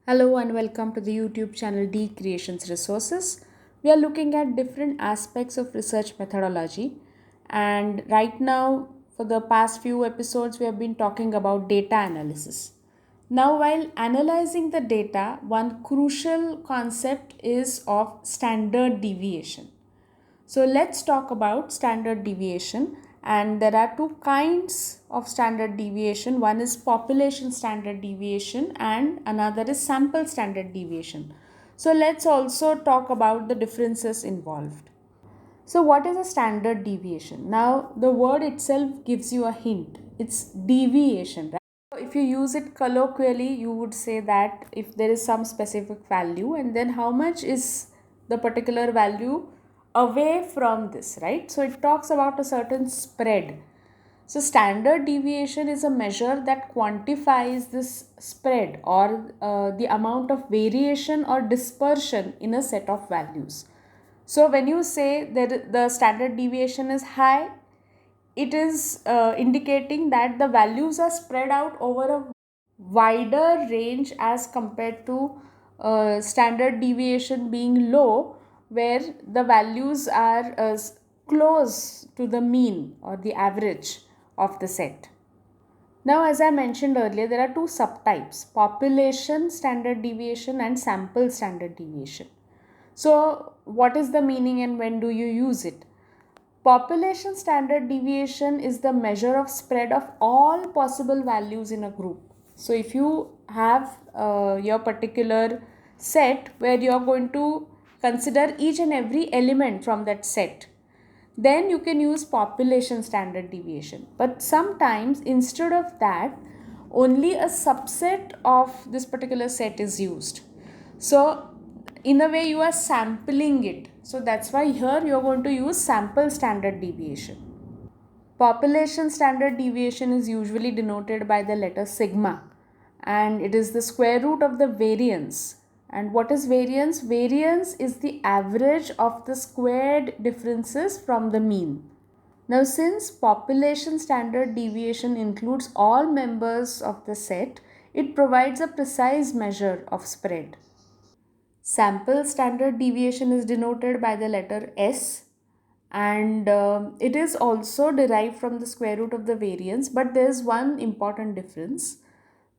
Hello and welcome to the YouTube channel D Creations Resources. We are looking at different aspects of research methodology, and right now, for the past few episodes, we have been talking about data analysis. Now, while analyzing the data, one crucial concept is of standard deviation. So let's talk about standard deviation, and there are two kinds of standard deviation. One is population standard deviation and another is sample standard deviation. So let's also talk about the differences involved. So what is a standard deviation? Now the word itself gives you a hint. It's deviation, right? So if you use it colloquially, you would say that if there is some specific value and then how much is the particular value away from this, right? So it talks about a certain spread. So standard deviation is a measure that quantifies this spread or the amount of variation or dispersion in a set of values. So when you say that the standard deviation is high, it is indicating that the values are spread out over a wider range as compared to standard deviation being low, where the values are close to the mean or the average of the set. Now, as I mentioned earlier, there are two subtypes: population standard deviation and sample standard deviation. So, what is the meaning and when do you use it? Population standard deviation is the measure of spread of all possible values in a group. So, if you have your particular set where you are going to consider each and every element from that set, then you can use population standard deviation. But sometimes instead of that, only a subset of this particular set is used. So in a way you are sampling it. So that's why here you are going to use sample standard deviation. Population standard deviation is usually denoted by the letter sigma, and it is the square root of the variance. And what is variance? Variance is the average of the squared differences from the mean. Now, since population standard deviation includes all members of the set, it provides a precise measure of spread. Sample standard deviation is denoted by the letter S, and it is also derived from the square root of the variance, but there is one important difference.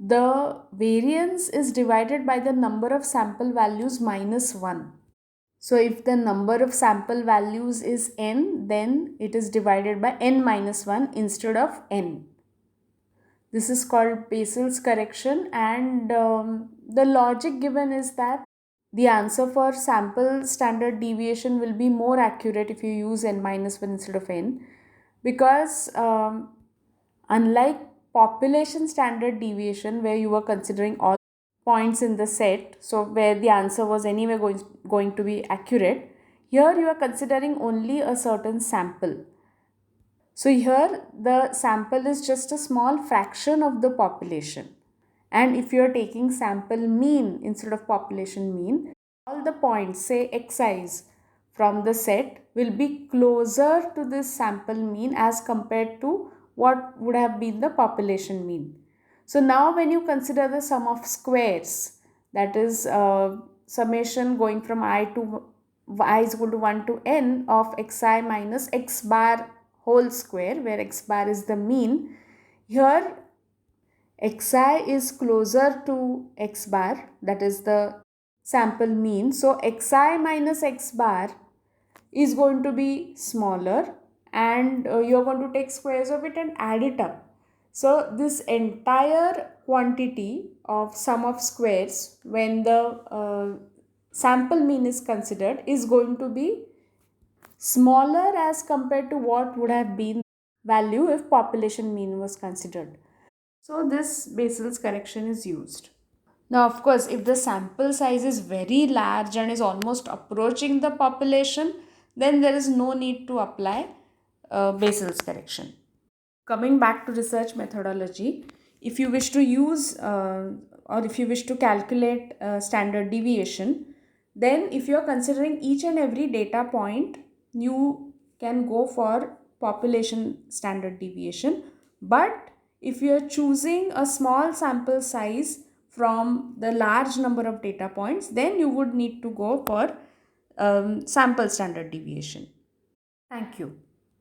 The variance is divided by the number of sample values minus 1. So if the number of sample values is n, then it is divided by n minus 1 instead of n. This is called Basel's correction, and the logic given is that the answer for sample standard deviation will be more accurate if you use n minus 1 instead of n, because unlike population standard deviation where you were considering all points in the set, so where the answer was anyway going to be accurate, here you are considering only a certain sample. So here the sample is just a small fraction of the population. And if you are taking sample mean instead of population mean, all the points, say xi's from the set, will be closer to this sample mean as compared to what would have been the population mean. So now when you consider the sum of squares, that is summation going from I to I is equal to 1 to n of xi minus x bar whole square, where x bar is the mean, here xi is closer to x bar, that is the sample mean. So xi minus x bar is going to be smaller, and you're going to take squares of it and add it up. So this entire quantity of sum of squares when the sample mean is considered is going to be smaller as compared to what would have been value if population mean was considered. So this Basel's correction is used. Now, of course, if the sample size is very large and is almost approaching the population, then there is no need to apply Basel's correction. Coming back to research methodology, if you wish to use or if you wish to calculate standard deviation, then if you are considering each and every data point, you can go for population standard deviation. But if you are choosing a small sample size from the large number of data points, then you would need to go for sample standard deviation. Thank you.